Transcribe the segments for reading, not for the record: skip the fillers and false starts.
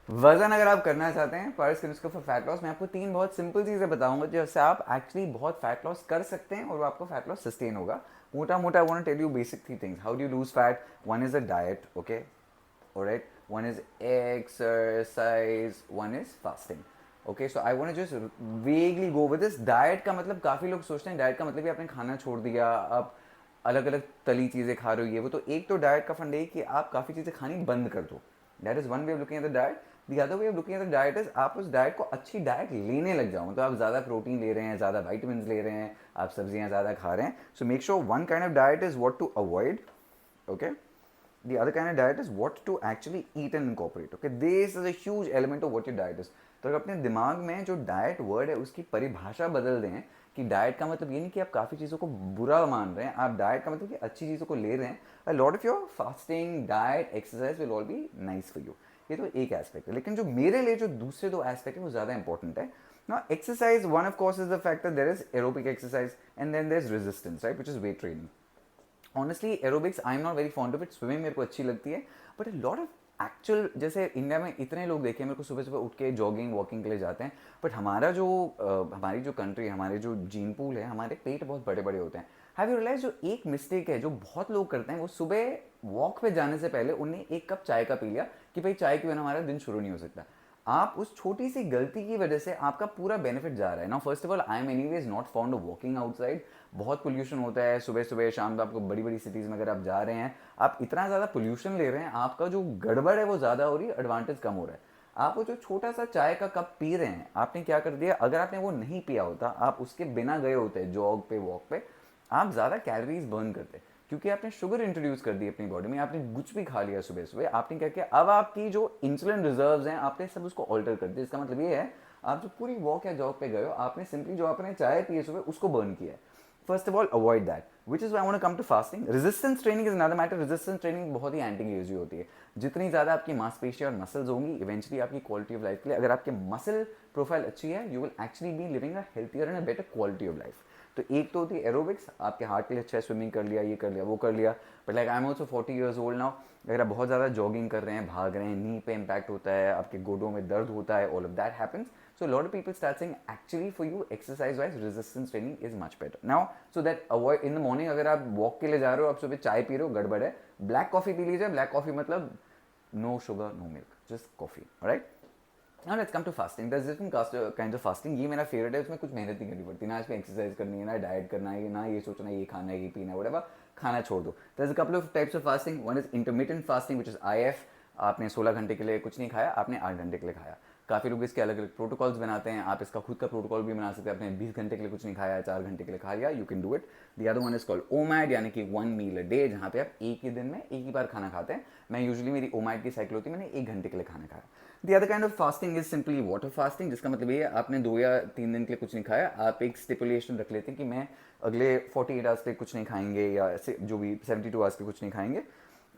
वजन अगर आप करना चाहते हैं पर स्किन उसको फैट लॉस, मैं आपको 3 बहुत सिंपल चीज़ें बताऊंगा जिससे आप एक्चुअली बहुत फैट लॉस कर सकते हैं और वो आपको फैट लॉस सस्टेन होगा। मोटा मोटा I want to tell you basic 3 things how do you lose fat. One is a diet, okay, alright, one is exercise, one is fasting, okay, so I want to just vaguely go with this। Diet का मतलब काफ़ी लोग सोचते हैं diet का मतलब कि आपने खाना छोड़ दिया, आप अलग अलग तली चीज़ें खा रहे हो, ये वो। तो एक तो डाइट का फंड है कि आप काफ़ी चीज़ें खानी बंद कर दो। That is one way of looking at the diet. The other way of looking at the diet is आप उस डाइट को अच्छी डाइट लेने लग जाओ, मतलब आप ज़्यादा प्रोटीन ले रहे हैं, ज़्यादा वाइटमिन ले रहे हैं, आप सब्जियां ज़्यादा खा रहे हैं। So make sure one kind of diet is what to avoid, okay, the other kind of diet is what to actually eat and incorporate, okay, this is a huge element of what your diet is। तो अगर अपने दिमाग में जो diet word है उसकी परिभाषा बदल दें कि डाइट का मतलब ये नहीं कि आप काफ़ी चीज़ों को बुरा मान रहे हैं, आप डाइट का मतलब कि अच्छी चीज़ों को ले रहे हैं। अ lot of your fasting, diet, exercise will all be nice for you. ये तो एक एस्पेक्ट है, लेकिन जो मेरे लिए जो दूसरे दो एस्पेक्ट है वो ज़्यादा इंपॉर्टेंट है ना। Exercise, one of course is the fact that there is aerobic exercise and then there is resistance, right, which is weight training. Honestly aerobics I am not very fond of it, swimming मेरे को अच्छी लगती है, but lot of actual, जैसे India में इतने लोग देखे मेरे को सुबह सुबह उठ के जॉगिंग वॉकिंग के लिए जाते हैं, बट हमारा जो हमारी जो कंट्री है, हमारे जो जीन पूल है, हमारे पेट बहुत बड़े बड़े होते हैं। हैव यू रियलाइज जो एक मिस्टेक है जो बहुत लोग करते हैं, वो सुबह वॉक पे जाने से पहले उन्हें एक कप चाय का पी लिया कि भाई चाय के बिना हमारा दिन शुरू नहीं हो सकता। आप उस छोटी सी गलती की वजह से आपका पूरा बेनिफिट जा रहा है ना। First of all I am anyways not found of walking outside. बहुत पोल्यूशन होता है सुबह सुबह शाम को, आपको बड़ी बड़ी सिटीज़ में अगर आप जा रहे हैं, आप इतना ज़्यादा पोल्यूशन ले रहे हैं, आपका जो गड़बड़ है वो ज़्यादा हो रही है, एडवांटेज कम हो रहा है। आप वो जो छोटा सा चाय का कप पी रहे हैं, आपने क्या कर दिया, अगर आपने वो नहीं पिया होता, आप उसके बिना गए होते जॉग पे वॉक पे, आप ज़्यादा कैलोरीज बर्न करते, क्योंकि आपने शुगर इंट्रोड्यूस कर दी अपनी बॉडी में, आपने कुछ भी खा लिया सुबह सुबह, आपने क्या किया, अब आपकी जो इंसुलिन रिजर्व्स हैं आपने सब उसको ऑल्टर कर दिया। इसका मतलब ये है आप जो पूरी वॉक या जॉग पे गए हो, आपने सिंपली जो आपने चाय पी है सुबह उसको बर्न किया है। First of all avoid that, which is I want to come to fasting. Resistance training is another matter. Resistance training बहुत ही एंटी यूजी होती है। जितनी ज़्यादा आपकी मांसपेशियां और मसल्स होंगी, इवेंचुअली आपकी क्वालिटी ऑफ लाइफ के लिए, अगर आपके मसल प्रोफाइल अच्छी है, you will actually B living a healthier and a better quality of life. तो एक तो होती है एरोबिक्स, आपके हार्ट के लिए अच्छा है, स्विमिंग कर लिया, ये कर लिया, वो कर लिया, but like I am also 40 years old now. अगर आप बहुत ज़्यादा जॉगिंग कर रहे हैं, भाग रहे हैं, नी पे इम्पैक्ट होता है, आपके गोडों में दर्द होता है, all of that happens. So a lot of people start saying actually for you exercise wise resistance training is much better now, so that avoid in the morning, अगर आप वॉक के लिए जा रहे हो, आप सुबह चाय पी रहे हो, गड़बड़ है, ब्लैक कॉफी पी लीजिए। ब्लैक कॉफी मतलब no sugar no milk, just coffee, right. Now let's come to fasting. There's different kinds of fasting। ये मेरा फेवरेट है, उसमें कुछ मेहनत नहीं करनी पड़ती, ना इसमें एक्सरसाइज करनी है, ना डाइट करना है, ना ये सोचना है ये खाना है ये पीना है, whatever, खाना छोड़ दो। There's a couple of types of fasting। One is intermittent fasting, which is IF। आपने 16 घंटे के लिए कुछ नहीं खाया, आपने 8 घंटे के लिए खाया। काफ़ी लोग इसके अलग अलग प्रोटोकॉल्स बनाते हैं, आप इसका खुद का प्रोटोकॉल भी बना सकते हैं। आपने 20 घंटे के लिए कुछ नहीं खाया, 4 घंटे के लिए खा लिया, you can do it. The other one is called OMAD, यानी कि 1 meal a day, जहाँ पे आप एक ही दिन में एक ही बार खाना खाते हैं। मैं यूजुअली, मेरी ओमैड की साइकिल होती है, मैंने 1 घंटे के लिए खाना खाया। The other kind of fasting is simply water fasting, जिसका मतलब ये है आपने 2 या 3 दिन के लिए कुछ नहीं खाया, आप एक स्टिपुलेशन रख लेते हैं कि मैं अगले 48 आवर्स के लिए कुछ नहीं खाएंगे, या जो भी 72 आवर्स के कुछ नहीं खाएंगे।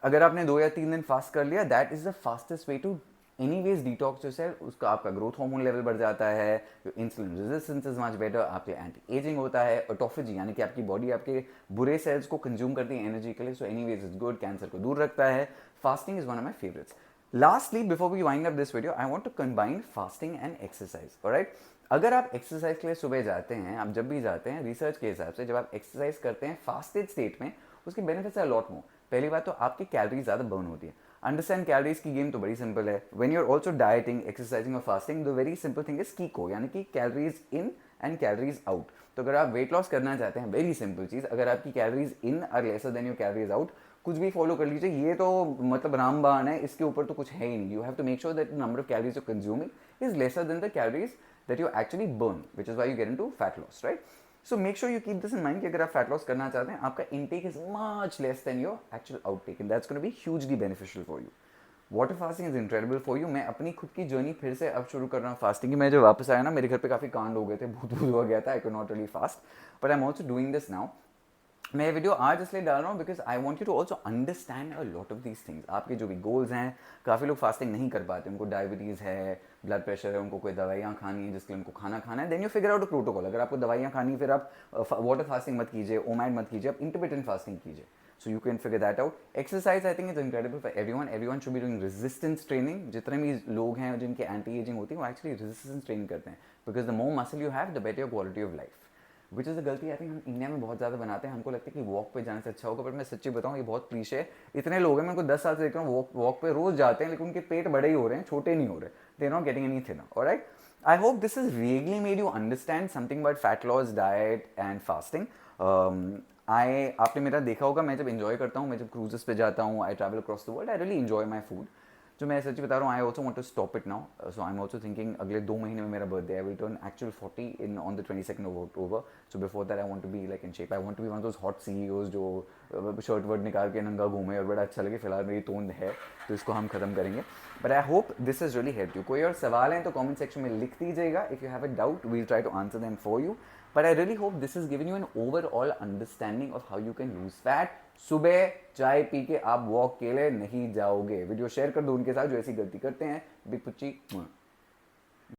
अगर आपने 2 या 3 दिन फास्ट कर लिया, that is the fastest way to anyways detox yourself. उसका आपका ग्रोथ हार्मोन लेवल बढ़ जाता है, insulin resistance is much better, आपके एंटी एजिंग होता है, ऑटोफेजी यानी कि आपकी बॉडी आपके बुरे सेल्स को कंज्यूम करती है एनर्जी के लिए, so anyways is good, cancer को दूर रखता है। Fasting is one of my favourites. Lastly, before we wind up this video, I want to combine fasting and exercise. Alright? अगर आप एक्सरसाइज के लिए सुबह जाते हैं, आप जब भी जाते हैं, रिसर्च के हिसाब से जब आप एक्सरसाइज करते हैं फास्टेड स्टेट में, उसके बेनिफिट्स आर लॉट मोर। पहली बात तो आपकी कैलोरीज ज़्यादा बर्न होती है। अंडरस्टैंड कैलोरीज की गेम तो बड़ी सिंपल है। When you are also dieting, exercising और fasting, the very simple thing is CICO, यानी कि calories in and calories out. तो अगर आप वेट लॉस करना चाहते हैं, वेरी सिंपल चीज़, अगर आपकी calories in are lesser than your calories out, कुछ भी फॉलो कर लीजिए, ये तो मतलब रामबाण है, इसके ऊपर तो कुछ है ही नहीं। You have to make sure that number of calories you consuming is lesser than the calories that you actually burn, which is why you get into fat loss, right. So make sure you keep this in mind कि अगर आप fat loss करना चाहते हैं, आपका intake is much less than your actual outtake, and that's gonna be hugely beneficial for you. Water fasting is incredible for you. मैं अपनी खुद की जर्नी फिर से अब शुरू कर रहा हूँ फास्टिंग की। मैं जब वापस आया ना, मेरे घर पे काफ़ी कांड हो गए थे, भूत भूत हो गया था, I can not really fast, but I am also doing this now. मैं ये वीडियो आज इसलिए डाल रहा हूँ because I want you to also understand a lot of these things. आपके जो भी गोल्स हैं, काफ़ी लोग फास्टिंग नहीं कर पाते, उनको डायबिटीज़ है, ब्लड प्रेशर है, उनको कोई दवाइयाँ खानी है जिसके लिए उनको खाना खाना है, then you figure out a protocol. अगर आपको दवाइयाँ खानी, फिर आप वाटर फास्टिंग मत कीजिए, ओमैड मत कीजिए, आप इंटरमिटेंट फास्टिंग कीजिए। so you can figure that out. Exercise I think is incredible for everyone should be doing resistance training. जितने भी लोग हैं जिनके anti aging होती है वो actually resistance training करते हैं, because the more muscle you have the better your quality of life, which is a गलती आई थिंक हम इंडिया में बहुत ज़्यादा बनाते हैं. हमको लगता है कि वॉक पे जाने से अच्छा होगा, बट मैं सच्ची बताऊँ ये बहुत क्लीशे है. इतने लोग हैं, मैं उनको 10 साल से देख रहा हूँ वॉक पे रोज जाते हैं, लेकिन उनके पेट बड़े ही हो रहे हैं, छोटे नहीं हो रहे. They are not getting any thinner. Alright, I hope this has really made you understand something about fat loss, diet and fasting. आपने मेरा देखा होगा, मैं जब enjoy करता हूँ, मैं जब cruises पे जाता हूँ, I travel across the world, I really enjoy my food. जो मैं सच्ची बता रहा हूँ, I also want to stop it now. So I'm also thinking अगले 2 महीने में मेरा birthday है. I will turn actual 40 on the 22nd of October. So before that I want to be like in shape. I want to be one of those hot CEOs जो shirt वर्ट निकाल के नंगा घूमे और बड़ा अच्छा लगे. फिलहाल मेरी तोंद है तो इसको हम खत्म करेंगे. But I hope this has really helped you. कोई और सवाल हैं तो comment section में लिख दीजिएगा. If you have a doubt, we'll try to answer them for you. But I really hope this has given you an overall understanding of how you can lose fat. सुबह चाय P के आप walk के लिए नहीं जाओगे. Video share कर दो उनके साथ जो ऐसी गलती करते हैं. बिग पुच्ची.